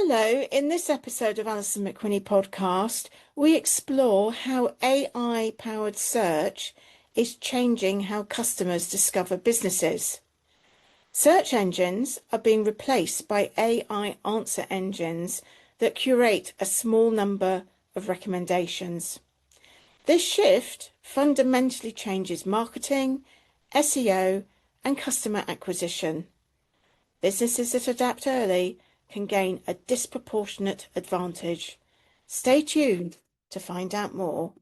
Hello, in this episode of Alison McQuinney podcast, we explore how AI-powered search is changing how customers discover businesses. Search engines are being replaced by AI answer engines that curate a small number of recommendations. This shift fundamentally changes marketing, SEO, and customer acquisition. Businesses that adapt early can gain a disproportionate advantage. Stay tuned to find out more.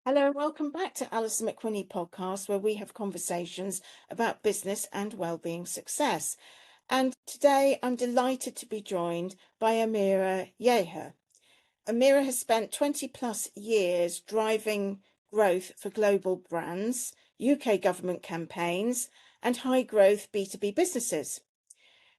Hello and welcome back to Alison McQuinney podcast, where we have conversations about business and wellbeing success. And today I'm delighted to be joined by Amira Yeha. Amira has spent 20 plus years driving growth for global brands, UK government campaigns, and high growth B2B businesses.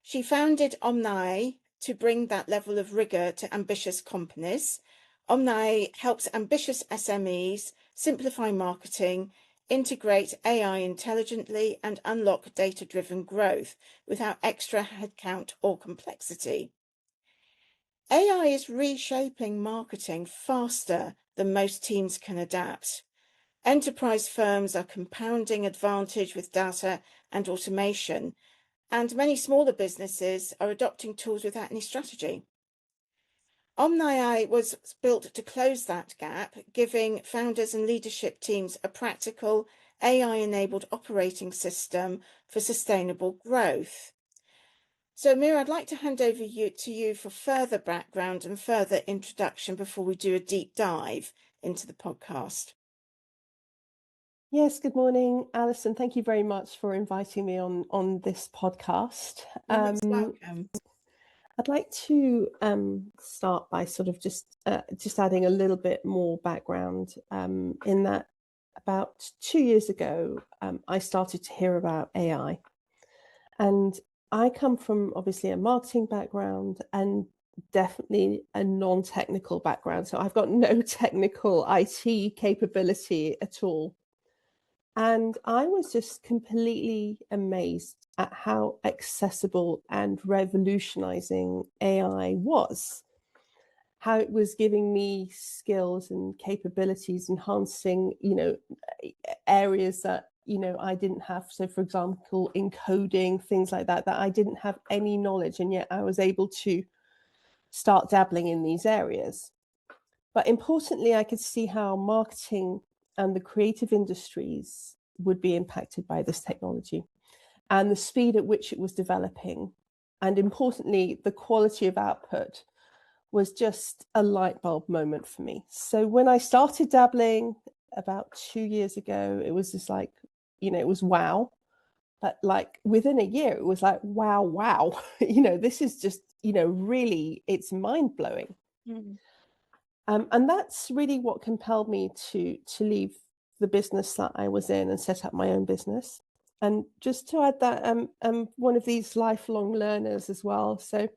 She founded Omni to bring that level of rigor to ambitious companies. Omni helps ambitious SMEs simplify marketing, integrate AI intelligently, and unlock data-driven growth without extra headcount or complexity. AI is reshaping marketing faster than most teams can adapt. Enterprise firms are compounding advantage with data and automation, and many smaller businesses are adopting tools without any strategy. Omni was built to close that gap, giving founders and leadership teams a practical AI-enabled operating system for sustainable growth. So, Amira, I'd like to hand over to you for further background and further introduction before we do a deep dive into the podcast. Yes, good morning, Alison. Thank you very much for inviting me on this podcast. You're most welcome. I'd like to start by sort of just adding a little bit more background in that about 2 years ago, I started to hear about AI. And I come from obviously a marketing background and definitely a non-technical background. So I've got no technical IT capability at all. And I was just completely amazed at how accessible and revolutionizing AI was, how it was giving me skills and capabilities, enhancing, areas that, I didn't have. So for example, encoding, things like that I didn't have any knowledge, and yet I was able to start dabbling in these areas. But importantly, I could see how marketing and the creative industries would be impacted by this technology and the speed at which it was developing. And importantly, the quality of output was just a light bulb moment for me. So when I started dabbling about 2 years ago, it was just like, it was wow. But like within a year, it was like, wow, this is just, really, it's mind blowing. Mm. And that's really what compelled me to leave the business that I was in and set up my own business. And just to add that, I'm one of these lifelong learners as well. So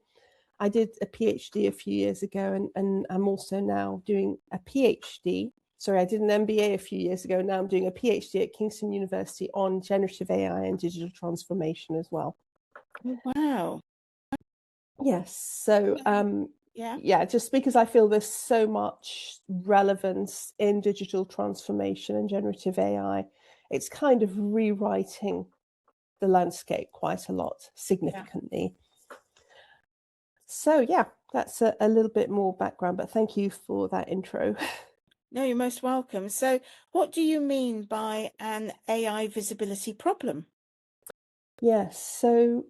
I did a PhD a few years ago, and I'm also now doing a PhD. Sorry, I did an MBA a few years ago. Now I'm doing a PhD at Kingston University on generative AI and digital transformation as well. Wow. Yes. So, yeah, just because I feel there's so much relevance in digital transformation and generative AI, it's kind of rewriting the landscape quite a lot, significantly. Yeah. So yeah, that's a little bit more background, but thank you for that intro. No, you're most welcome. So what do you mean by an AI visibility problem? Yes, so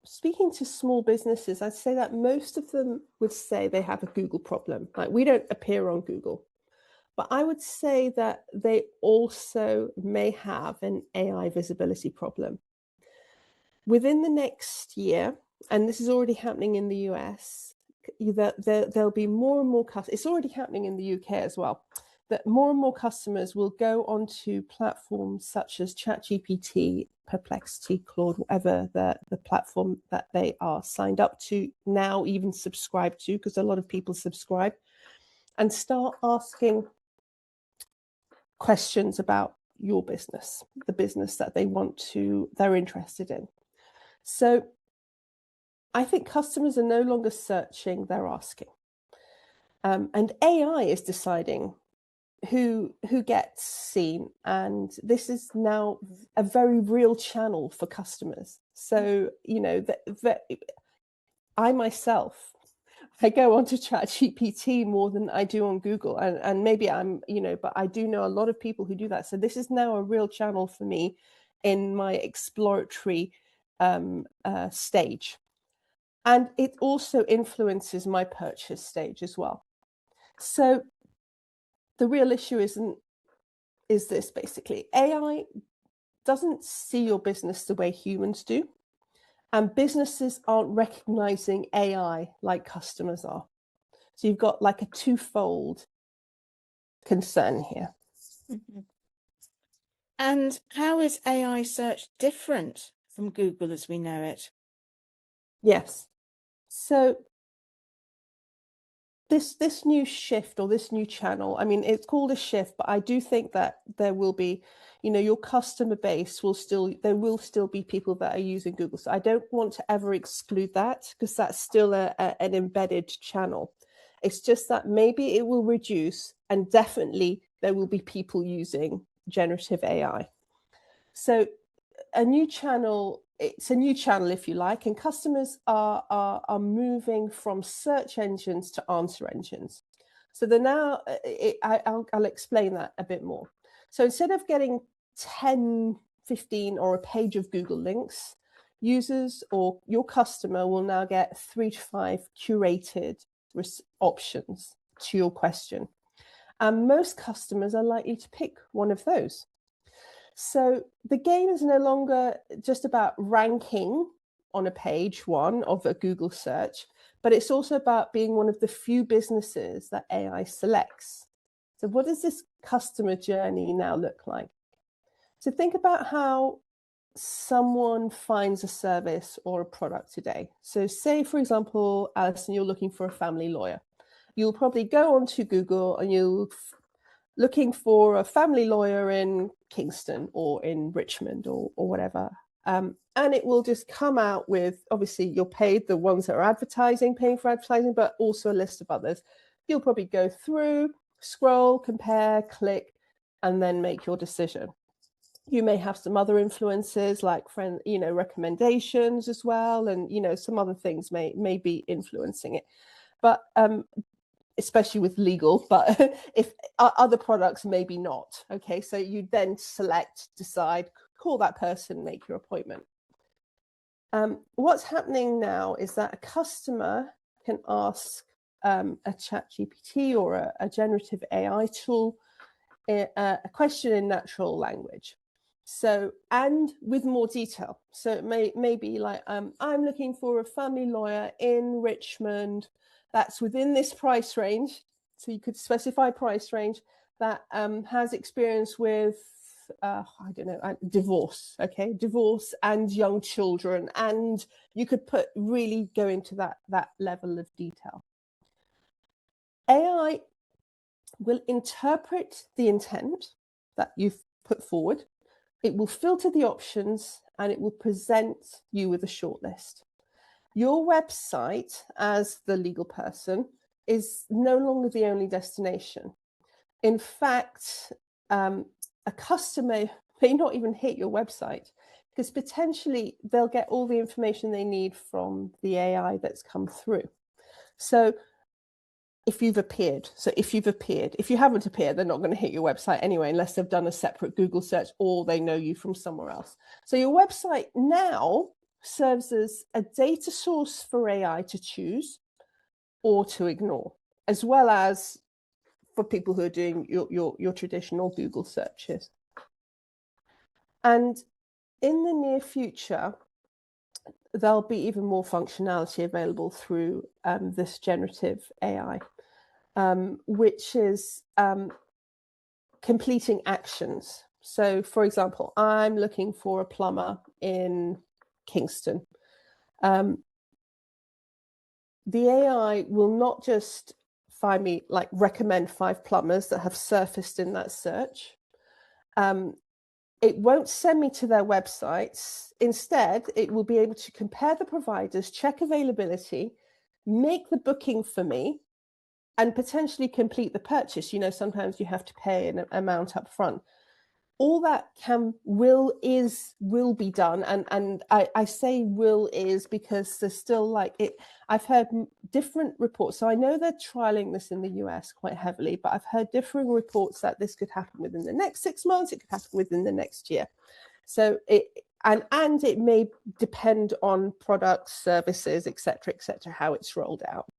speaking to small businesses, I'd say that most of them would say they have a Google problem. Like, we don't appear on Google. But I would say that they also may have an AI visibility problem. Within the next year, and this is already happening in the US, there'll be more and more customers. It's already happening in the UK as well, that more and more customers will go onto platforms such as ChatGPT, Perplexity, Claude, whatever the platform that they are signed up to now, even subscribe to, because a lot of people subscribe, and start asking questions about your business, the business that they're interested in. So I think customers are no longer searching, they're asking. And AI is deciding who gets seen. And this is now a very real channel for customers. So, I myself, I go onto ChatGPT more than I do on Google. And maybe but I do know a lot of people who do that. So this is now a real channel for me in my exploratory stage. And it also influences my purchase stage as well. So the real issue is this, basically. AI doesn't see your business the way humans do. And businesses aren't recognizing AI like customers are. So you've got like a twofold concern here. Mm-hmm. And how is AI search different from Google as we know it? Yes. So this new shift, or this new channel, I mean, it's called a shift, but I do think that there will be, your customer base there will still be people that are using Google. So I don't want to ever exclude that, because that's still an embedded channel. It's just that maybe it will reduce, and definitely there will be people using generative AI. So a new channel, it's a new channel, if you like, and customers are moving from search engines to answer engines. So they're now, I'll explain that a bit more. So instead of getting 10, 15 or a page of Google links, users or your customer will now get 3 to 5 curated options to your question. And most customers are likely to pick one of those. So the game is no longer just about ranking on a page one of a Google search, but it's also about being one of the few businesses that AI selects. So what does this customer journey now look like? So think about how someone finds a service or a product today. So say, for example, Alison, you're looking for a family lawyer. You'll probably go onto Google and you'll looking for a family lawyer in Kingston or in Richmond or whatever. And it will just come out with, obviously, you're paid the ones that are paying for advertising, but also a list of others. You'll probably go through, scroll, compare, click, and then make your decision. You may have some other influences like recommendations as well. And, some other things may be influencing it. But especially with legal, but if other products, maybe not. Okay, so you then select, decide, call that person, make your appointment. What's happening now is that a customer can ask a ChatGPT or a generative AI tool a question in natural language. So, and with more detail. So it may be like, I'm looking for a family lawyer in Richmond that's within this price range. So you could specify price range that has experience with, divorce, okay? Divorce and young children. And you could really go into that level of detail. AI will interpret the intent that you've put forward. It will filter the options and it will present you with a shortlist. Your website, as the legal person, is no longer the only destination. In fact, a customer may not even hit your website, because potentially they'll get all the information they need from the AI that's come through. So if you've appeared, if you haven't appeared, they're not going to hit your website anyway, unless they've done a separate Google search or they know you from somewhere else. So your website now serves as a data source for AI to choose or to ignore, as well as for people who are doing your traditional Google searches. And in the near future, there'll be even more functionality available through this generative AI, which is completing actions. So, for example, I'm looking for a plumber in Kingston. The AI will not just find me, like, recommend 5 plumbers that have surfaced in that search. It won't send me to their websites. Instead, it will be able to compare the providers, check availability, make the booking for me, and potentially complete the purchase. You know, sometimes you have to pay an amount up front. All that will be done. And I say will is because there's still, like, it. I've heard different reports. So I know they're trialing this in the US quite heavily, but I've heard differing reports that this could happen within the next 6 months. It could happen within the next year. So and it may depend on products, services, et cetera, how it's rolled out.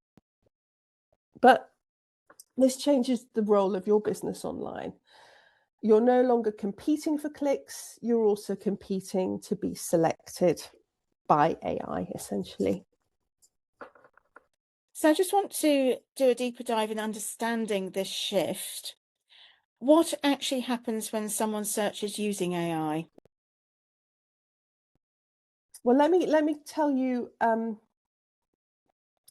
But this changes the role of your business online. You're no longer competing for clicks. You're also competing to be selected by AI, essentially. So I just want to do a deeper dive in understanding this shift. What actually happens when someone searches using AI? Well, let me tell you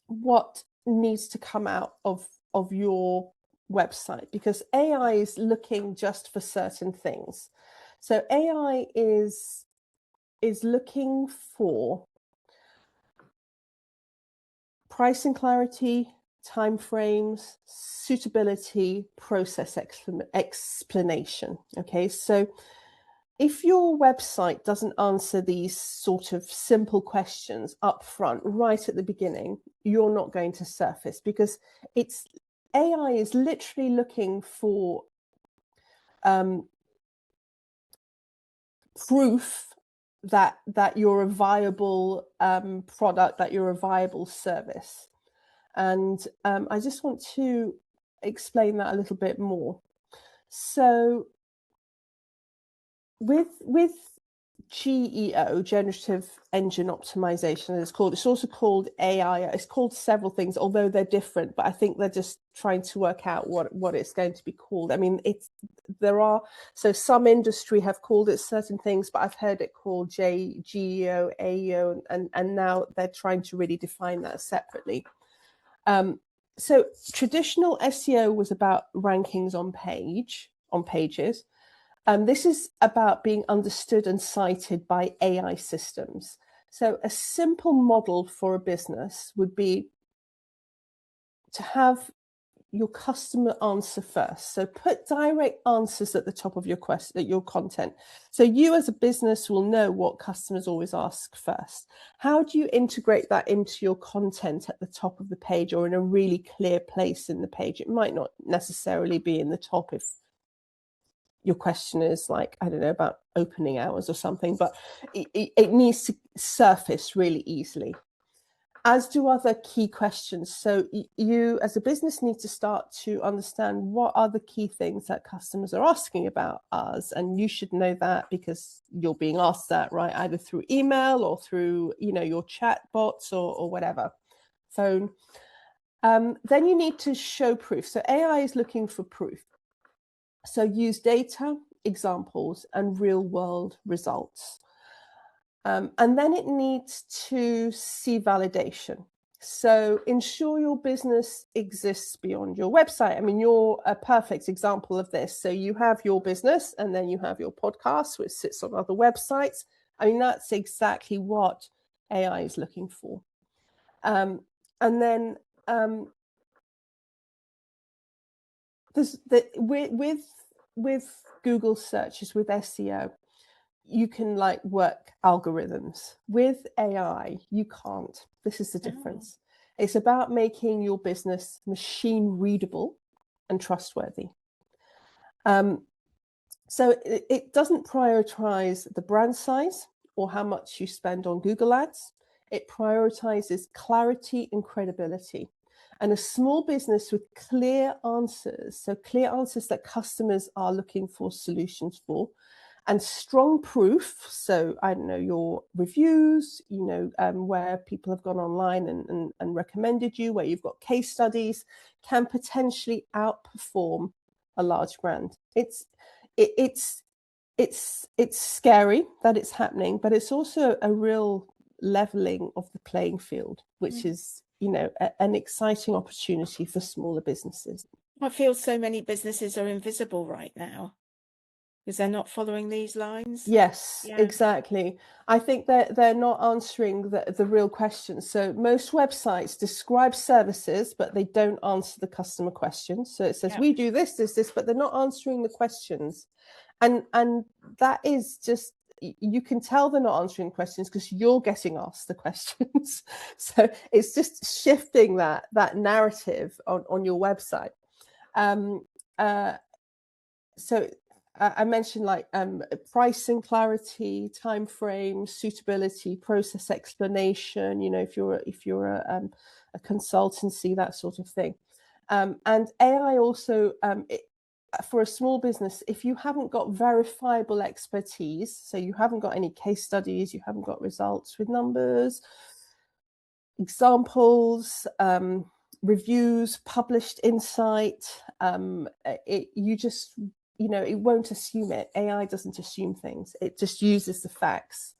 what needs to come out of your website, because AI is looking just for certain things. So AI is looking for pricing clarity, timeframes, suitability, process explanation. Okay, so if your website doesn't answer these sort of simple questions up front, right at the beginning, you're not going to surface, because AI is literally looking for proof that you're a viable product, that you're a viable service. And I just want to explain that a little bit more. So with GEO, generative engine optimization, it's also called AI. It's called several things, although they're different, but I think they're just trying to work out what it's going to be called. I mean, so some industry have called it certain things, but I've heard it called GEO, AEO, and now they're trying to really define that separately. So traditional SEO was about rankings on pages. This is about being understood and cited by AI systems. So a simple model for a business would be to have your customer answer first. So put direct answers at the top of your content. So you as a business will know what customers always ask first. How do you integrate that into your content at the top of the page, or in a really clear place in the page? It might not necessarily be in the top if your question is, like, I don't know, about opening hours or something, but it needs to surface really easily, as do other key questions. So you as a business need to start to understand what are the key things that customers are asking about us, and you should know that because you're being asked that, right, either through email or through, you know, your chat bots or whatever, phone. Then you need to show proof. So AI is looking for proof. So use data, examples, and real world results. And then it needs to see validation. So ensure your business exists beyond your website. I mean, you're a perfect example of this. So you have your business, and then you have your podcast, which sits on other websites. I mean, that's exactly what AI is looking for. And then with Google searches, with SEO, you can, like, work algorithms. With AI, you can't. This is the difference. It's about making your business machine readable and trustworthy. So it doesn't prioritize the brand size or how much you spend on Google Ads. It prioritizes clarity and credibility. And a small business with clear answers, so clear answers that customers are looking for solutions for, and strong proof, so I don't know, your reviews, where people have gone online and recommended you, where you've got case studies, can potentially outperform a large brand. It's scary that it's happening, but it's also a real leveling of the playing field, which is, an exciting opportunity for smaller businesses. I feel so many businesses are invisible right now because they're not following these lines. Yes, Yeah. exactly. I think that they're not answering the real questions. So most websites describe services, but they don't answer the customer questions. So it says, we do this, but they're not answering the questions. And that is just, you can tell they're not answering questions because you're getting asked the questions. So it's just shifting that narrative on your website. So I mentioned pricing clarity, time frame, suitability, process explanation. If you're a consultancy, that sort of thing. And AI also, for a small business, if you haven't got verifiable expertise, so you haven't got any case studies, you haven't got results with numbers, examples, reviews, published insight, it won't assume it. AI doesn't assume things. It just uses the facts.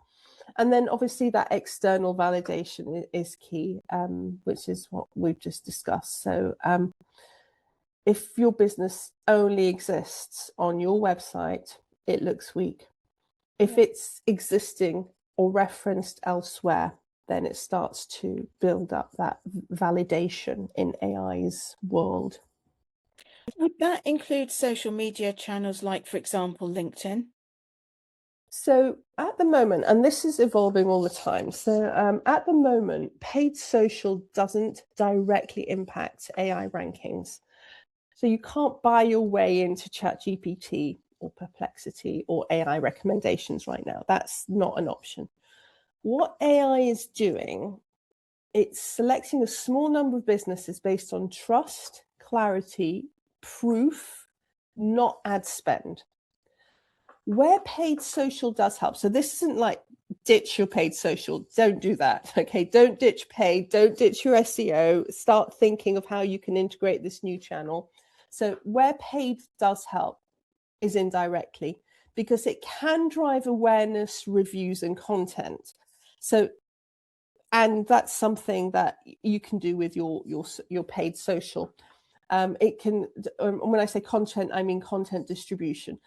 And then obviously that external validation is key, which is what we've just discussed. So if your business only exists on your website, it looks weak. If it's existing or referenced elsewhere, then it starts to build up that validation in AI's world. Would that include social media channels like, for example, LinkedIn? So at the moment, and this is evolving all the time, so at the moment, paid social doesn't directly impact AI rankings. So you can't buy your way into ChatGPT or Perplexity or AI recommendations right now. That's not an option. What AI is doing, it's selecting a small number of businesses based on trust, clarity, proof, not ad spend. Where paid social does help, so this isn't like ditch your paid social, don't do that, okay? Don't ditch paid, don't ditch your SEO, start thinking of how you can integrate this new channel. So where paid does help is indirectly, because it can drive awareness, reviews, and content. So, and that's something that you can do with your paid social. It can, when I say content, I mean content distribution,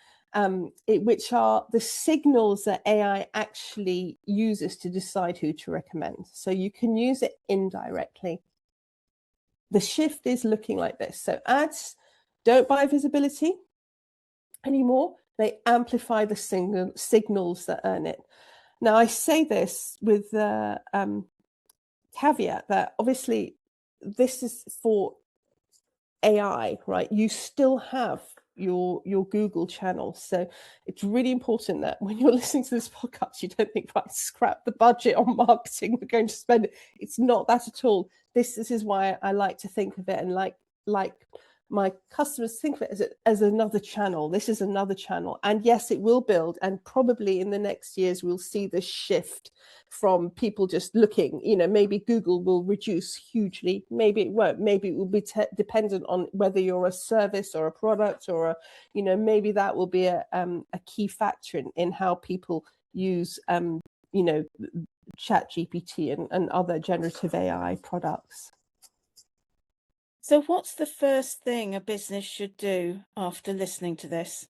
which are the signals that AI actually uses to decide who to recommend. So you can use it indirectly. The shift is looking like this. So ads don't buy visibility anymore. They amplify the signals that earn it. Now, I say this with the caveat that obviously this is for AI, right? You still have your Google channel. So it's really important that when you're listening to this podcast, you don't think, right, scrap the budget on marketing, we're going to spend it. It's not that at all. This is why I like to think of it, and like my customers think of it as another channel. This is another channel. And yes, it will build. And probably in the next years, we'll see this shift from people just looking, maybe Google will reduce hugely. Maybe it won't. Maybe it will be dependent on whether you're a service or a product, or, maybe that will be a key factor in how people use, ChatGPT and other generative AI products. So what's the first thing a business should do after listening to this?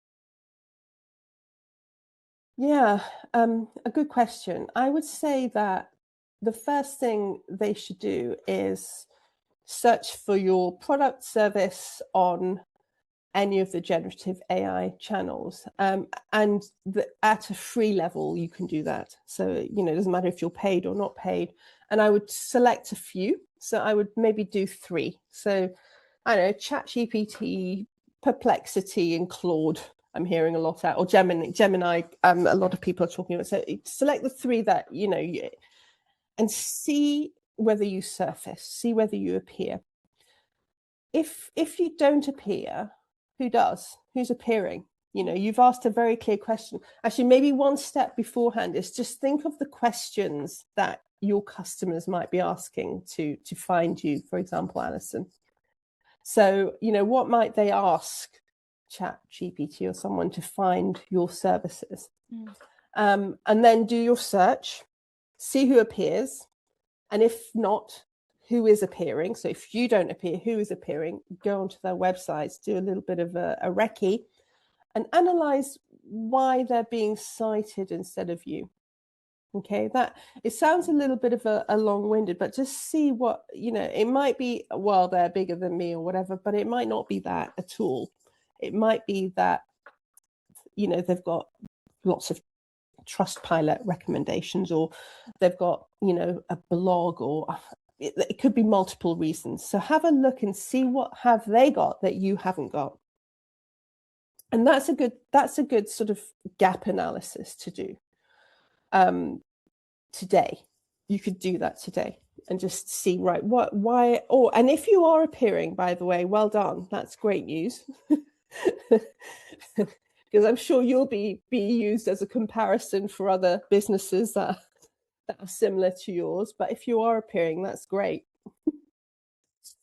Yeah, a good question. I would say that the first thing they should do is search for your product service on any of the generative AI channels. And at a free level, you can do that. So, it doesn't matter if you're paid or not paid. And I would select a few. So I would maybe do 3. So I don't know, ChatGPT, Perplexity, and Claude. I'm hearing a lot out, or Gemini. A lot of people are talking about. So select the 3 that and see whether you surface, see whether you appear. if you don't appear, who does? Who's appearing? You know, you've asked a very clear question. Actually, maybe one step beforehand is just think of the questions that your customers might be asking to find you, for example, Alison. So, you know, what might they ask Chat GPT or someone to find your services? And then do your search, see who appears, and if not, who is appearing. So if you don't appear, who is appearing? Go onto their websites, do a little bit of a recce, and analyze why they're being cited instead of you. Okay, that it sounds a little bit of a long-winded, but just see what, you know, it might be, well, they're bigger than me or whatever, but it might not be that at all. It might be that, you know, they've got lots of Trustpilot recommendations, or they've got, you know, a blog, or it could be multiple reasons. So have a look and see what have they got that you haven't got. And that's a good sort of gap analysis to do. Today, you could do that today and just see, right, why, and if you are appearing, by the way, well done. That's great news. Because I'm sure you'll be used as a comparison for other businesses that are similar to yours. But if you are appearing, that's great.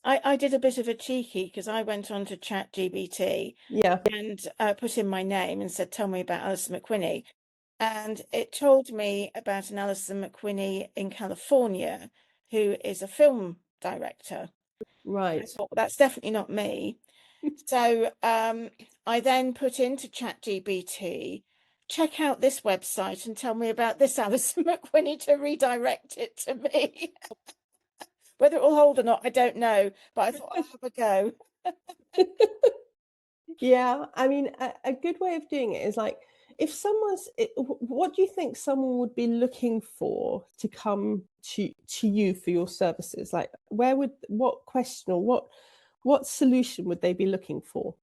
I did a bit of a cheeky because I went on to Chat GBT and put in my name and said, tell me about Alison McQuinney. And it told me about an Alison McQuinney in California who is a film director. Right. I thought, well, that's definitely not me. So I then put into ChatGPT, check out this website and tell me about this Alison McQuinney to redirect it to me. Whether it will hold or not, I don't know. But I thought I'd have a go. Yeah, I mean, a good way of doing it is like, if what do you think someone would be looking for to come to you for your services? Like, what question or what solution would they be looking for?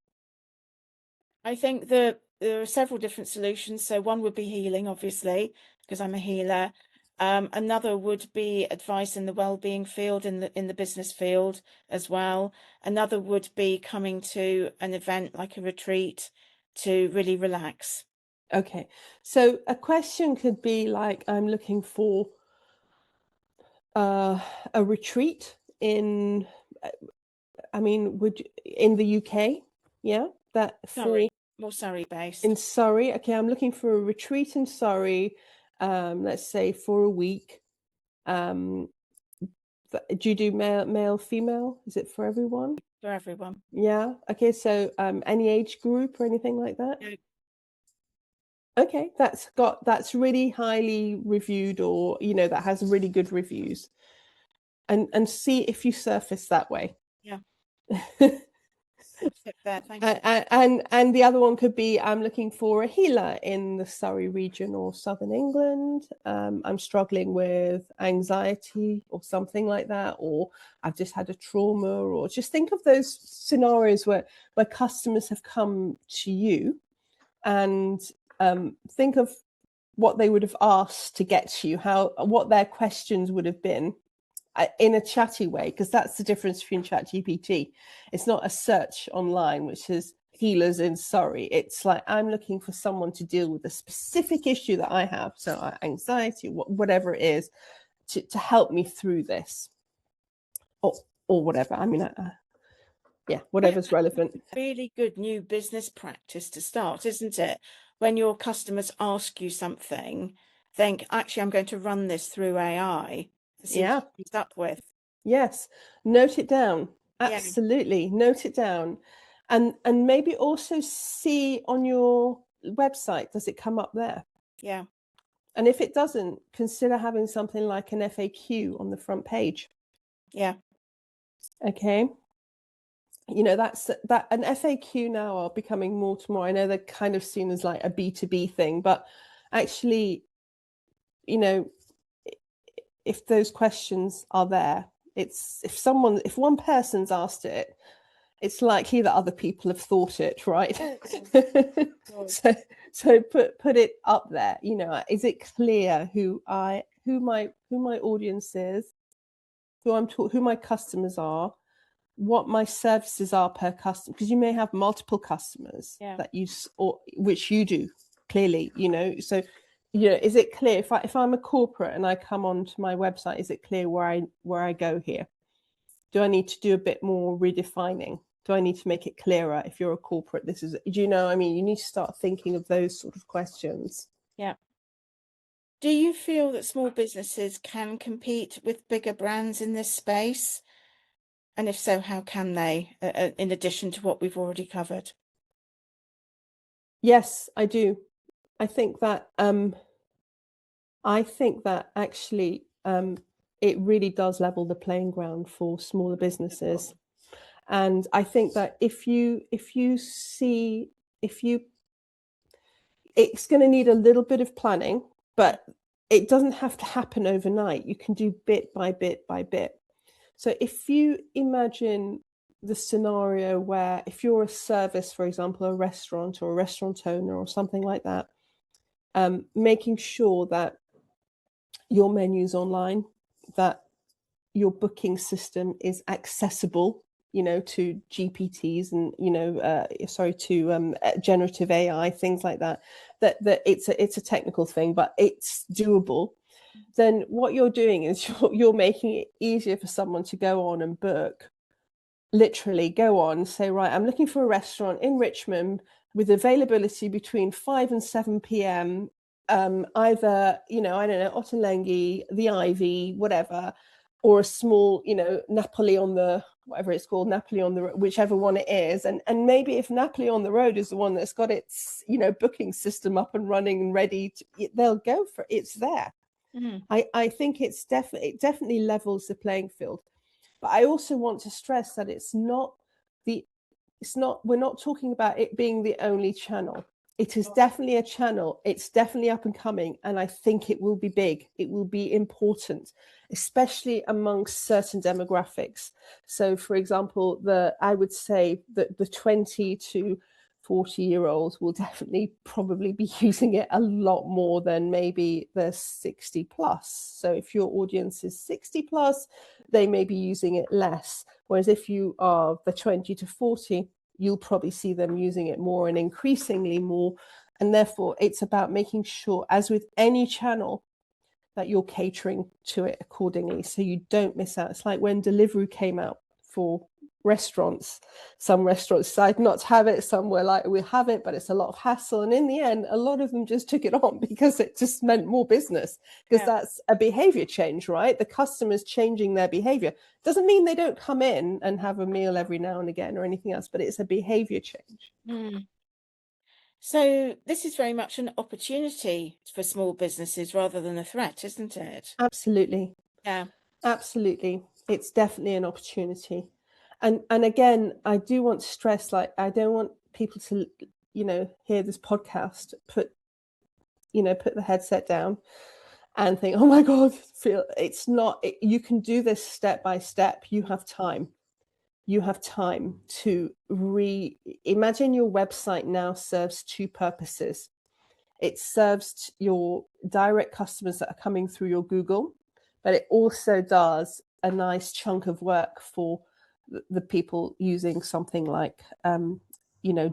I think there are several different solutions. So one would be healing, obviously, because I'm a healer. Another would be advice in the well-being field, in the business field as well. Another would be coming to an event like a retreat to really relax. Okay, so a question could be like, I'm looking for a retreat in, I mean, in the UK? Yeah, that Surrey, more Surrey based. in Surrey. Okay, I'm looking for a retreat in Surrey, let's say for a week. Do you do male, female? Is it for everyone? For everyone. Yeah. Okay, so any age group or anything like that? No. Okay, that's really highly reviewed, or, you know, that has really good reviews. And see if you surface that way. Yeah. There, thank you. And the other one could be, I'm looking for a healer in the Surrey region or Southern England. I'm struggling with anxiety or something like that, or I've just had a trauma, or just think of those scenarios where customers have come to you, and think of what they would have asked to get to you, what their questions would have been, in a chatty way, because that's the difference between ChatGPT. It's not a search online, which is healers in Surrey. It's like, I'm looking for someone to deal with a specific issue that I have, so anxiety, whatever it is, to help me through this, or whatever. I mean, yeah, whatever's relevant. Really good new business practice to start, isn't it? When your customers ask you something, think, actually, I'm going to run this through AI to see what it comes up with. Yes, note it down. Absolutely, note it down, and maybe also see on your website, does it come up there? Yeah. And if it doesn't, consider having something like an FAQ on the front page. Yeah. Okay. You know, that an FAQ now are becoming more to more. I know they're kind of seen as like a B2B thing, but actually, you know, if those questions are there, it's if one person's asked it, it's likely that other people have thought it, right? so put it up there. You know, is it clear who my audience is, who my customers are, what my services are per customer, because you may have multiple customers that you, or which you do clearly, so is it clear if I'm a corporate and I come onto my website, is it clear where I go here? Do I need to do a bit more redefining? Do I need to make it clearer? If you're a corporate, you need to start thinking of those sort of questions. Yeah. Do you feel that small businesses can compete with bigger brands in this space? And if so, how can they, in addition to what we've already covered? Yes, I do. I think that actually it really does level the playing ground for smaller businesses. And I think that it's going to need a little bit of planning, but it doesn't have to happen overnight. You can do bit by bit by bit. So if you imagine the scenario where, if you're a service, for example, a restaurant or a restaurant owner or something like that, making sure that your menu's online, that your booking system is accessible, to GPTs and, to generative AI, things like that, that it's a technical thing, but it's doable. Then what you're doing is you're making it easier for someone to go on and book. Literally go on, say, right, I'm looking for a restaurant in Richmond with availability between 5 and 7 p.m. Either, I don't know, Ottolenghi, the Ivy, whatever, or a small, Napoli on the, whatever it's called, Napoli on the, whichever one it is. And maybe if Napoli on the road is the one that's got its, booking system up and running and ready, they'll go for it. It's there. Mm. I think it definitely levels the playing field. But I also want to stress that we're not talking about it being the only channel. It is definitely a channel. It's definitely up and coming. And I think it will be big. It will be important, especially amongst certain demographics. So, for example, I would say that the 20 to 40-year-olds will definitely probably be using it a lot more than maybe the 60 plus. So if your audience is 60 plus, they may be using it less. Whereas if you are the 20 to 40, you'll probably see them using it more and increasingly more. And therefore, it's about making sure, as with any channel, that you're catering to it accordingly so you don't miss out. It's like when Deliveroo came out for restaurants. Some restaurants decided not to have it. Some were like, we'll have it, but it's a lot of hassle. And in the end, a lot of them just took it on because it just meant more business, because that's a behavior change, right? The customer's changing their behavior. Doesn't mean they don't come in and have a meal every now and again or anything else, but it's a behavior change. Mm. So this is very much an opportunity for small businesses rather than a threat, isn't it? Absolutely. Yeah. Absolutely. It's definitely an opportunity. And again, I do want to stress, like, I don't want people to, hear this podcast, put the headset down and think, oh my God, it's not, you can do this step by step. You have time. You have time to imagine your website now serves two purposes. It serves your direct customers that are coming through your Google, but it also does a nice chunk of work for the people using something like,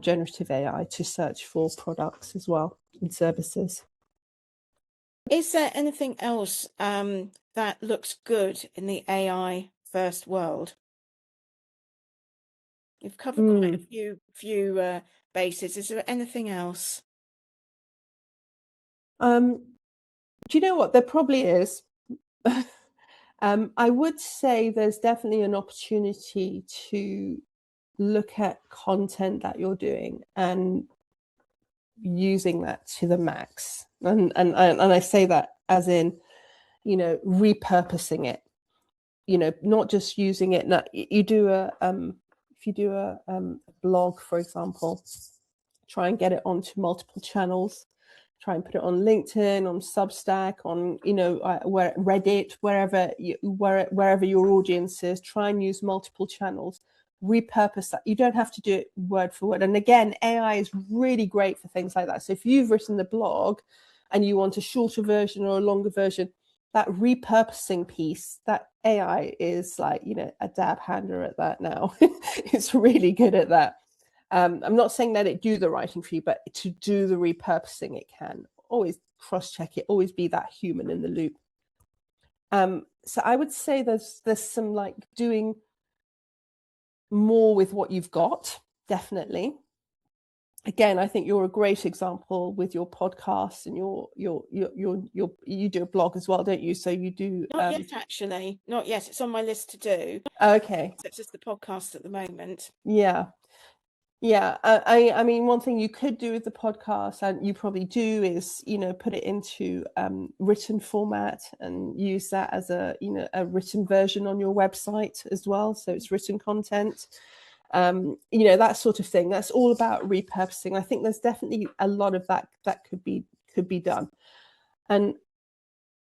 generative AI to search for products as well and services. Is there anything else that looks good in the AI first world? You've covered quite a few bases. Is there anything else? Do you know what? There probably is. I would say there's definitely an opportunity to look at content that you're doing and using that to the max. And I say that as in, repurposing it. Not just using it. Now, you do if you do a blog, for example, try and get it onto multiple channels. Try and put it on LinkedIn, on Substack, on where Reddit, wherever your audience is. Try and use multiple channels. Repurpose that. You don't have to do it word for word. And again, AI is really great for things like that. So if you've written the blog and you want a shorter version or a longer version, that repurposing piece, that AI is like, a dab hander at that now. It's really good at that. I'm not saying that it do the writing for you, but to do the repurposing, it can. Always cross-check it, always be that human in the loop. So I would say there's some like doing more with what you've got, definitely. Again, I think you're a great example with your podcast and you do a blog as well, don't you? So you do. Not yet, actually. Not yet. It's on my list to do. Okay. It's just the podcast at the moment. Yeah. Yeah. I mean, one thing you could do with the podcast, and you probably do, is, put it into written format and use that as a written version on your website as well. So it's written content. That sort of thing. That's all about repurposing. I think there's definitely a lot of that could be done. And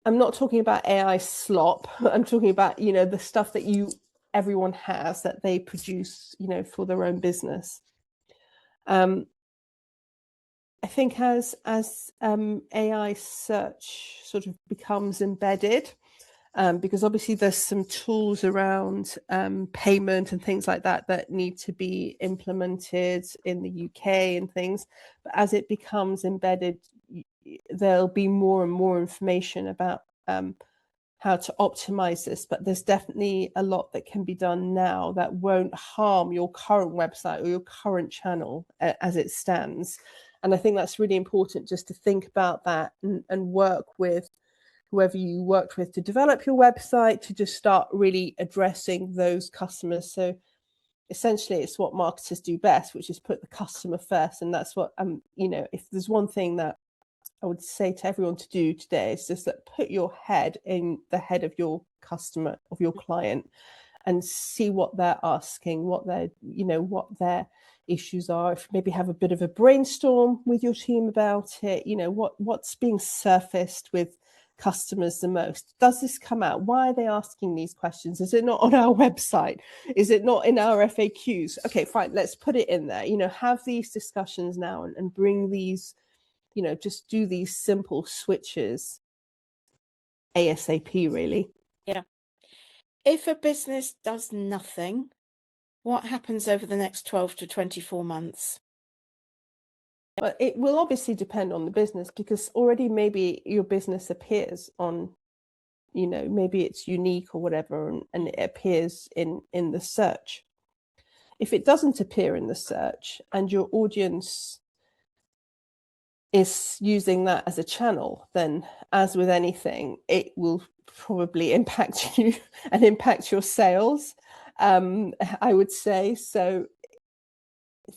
I'm not talking about AI slop. I'm talking about, the stuff that everyone has that they produce, for their own business. I think as AI search sort of becomes embedded, because obviously there's some tools around payment and things like that need to be implemented in the UK and things. But as it becomes embedded, there'll be more and more information about how to optimize this. But there's definitely a lot that can be done now that won't harm your current website or your current channel as it stands. And I think that's really important, just to think about that and work with whoever you worked with to develop your website, to just start really addressing those customers. So essentially it's what marketers do best, which is put the customer first. And that's what, if there's one thing that I would say to everyone to do today, is just that put your head in the head of your customer, of your client, and see what they're asking, what their issues are. If maybe have a bit of a brainstorm with your team about it, what's being surfaced with customers the most. Does this come out? Why are they asking these questions? Is it not on our website? Is it not in our FAQs? Okay, fine, let's put it in there. Have these discussions now and bring these, just do these simple switches ASAP, really. Yeah. If a business does nothing, what happens over the next 12 to 24 months? But it will obviously depend on the business, because already maybe your business appears on, maybe it's unique or whatever, and it appears in the search. If it doesn't appear in the search and your audience is using that as a channel, then as with anything, it will probably impact you and impact your sales, I would say. So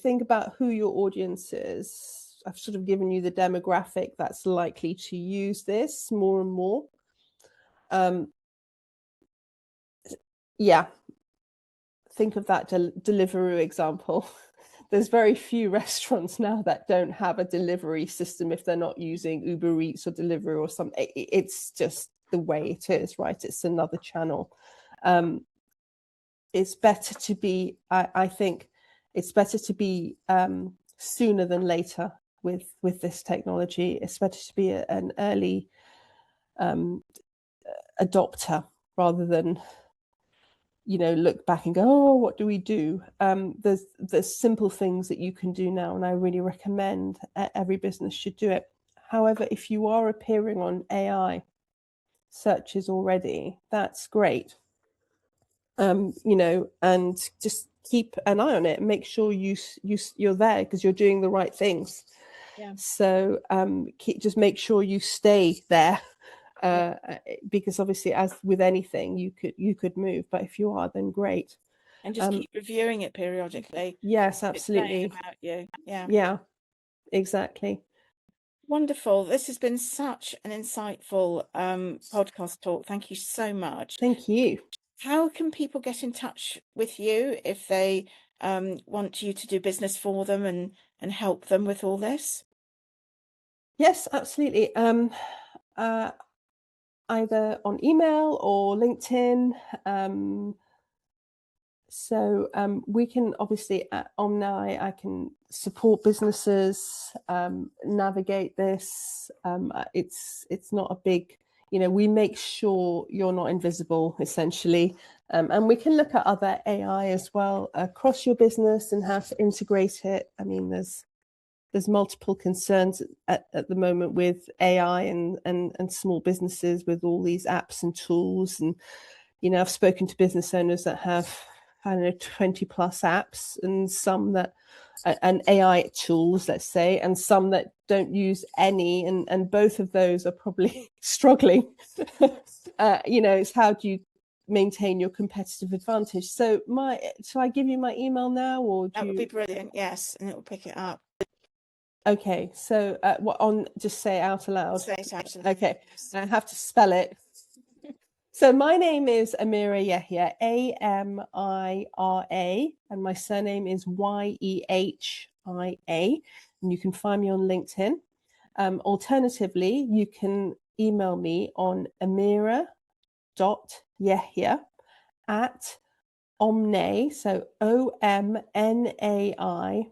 think about who your audience is. I've sort of given you the demographic that's likely to use this more and more. Yeah, think of that Deliveroo example. There's very few restaurants now that don't have a delivery system if they're not using Uber Eats or Deliveroo or something. It's just the way it is, right? It's another channel. It's better to be, I think, it's better to be sooner than later with this technology. It's better to be an early adopter rather than, look back and go, oh, what do we do? There's simple things that you can do now, and I really recommend every business should do it. However, if you are appearing on AI searches already, that's great. And just keep an eye on it and make sure you're there, because you're doing the right things. Yeah. So just make sure you stay there, because obviously, as with anything, you could move, but if you are, then great. And just keep reviewing it periodically. Yes, absolutely. It's saying about you. Yeah, exactly. Wonderful. This has been such an insightful podcast talk. Thank you so much. Thank you. How can people get in touch with you if they want you to do business for them and help them with all this? Yes, absolutely. Either on email or LinkedIn. So we can obviously at Omni, I can support businesses navigate this. It's not a big we make sure you're not invisible, essentially. And we can look at other AI as well across your business and how to integrate it. I mean, there's multiple concerns at the moment with AI and small businesses with all these apps and tools. And, I've spoken to business owners that have, 20 plus apps, and some that, and AI tools, let's say, and some that don't use any. And both of those are probably struggling. It's how do you maintain your competitive advantage? So shall I give you my email now, or that would be brilliant? Yes, and it will pick it up. Okay, so just say it out aloud. Say it out. Okay, I have to spell it. So my name is Amira Yeha, Amira, and my surname is Yehia, and you can find me on LinkedIn. Alternatively, you can email me on amira.yehia at Omni, so OMNAI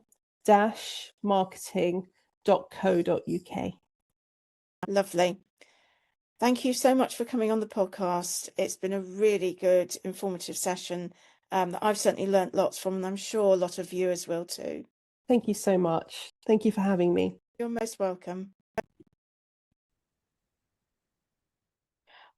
marketing.co.uk. Lovely. Thank you so much for coming on the podcast. It's been a really good, informative session that I've certainly learnt lots from, and I'm sure a lot of viewers will too. Thank you so much. Thank you for having me. You're most welcome.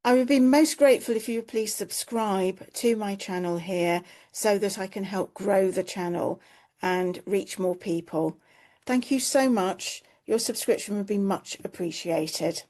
I would be most grateful if you would please subscribe to my channel here so that I can help grow the channel and reach more people. Thank you so much. Your subscription would be much appreciated.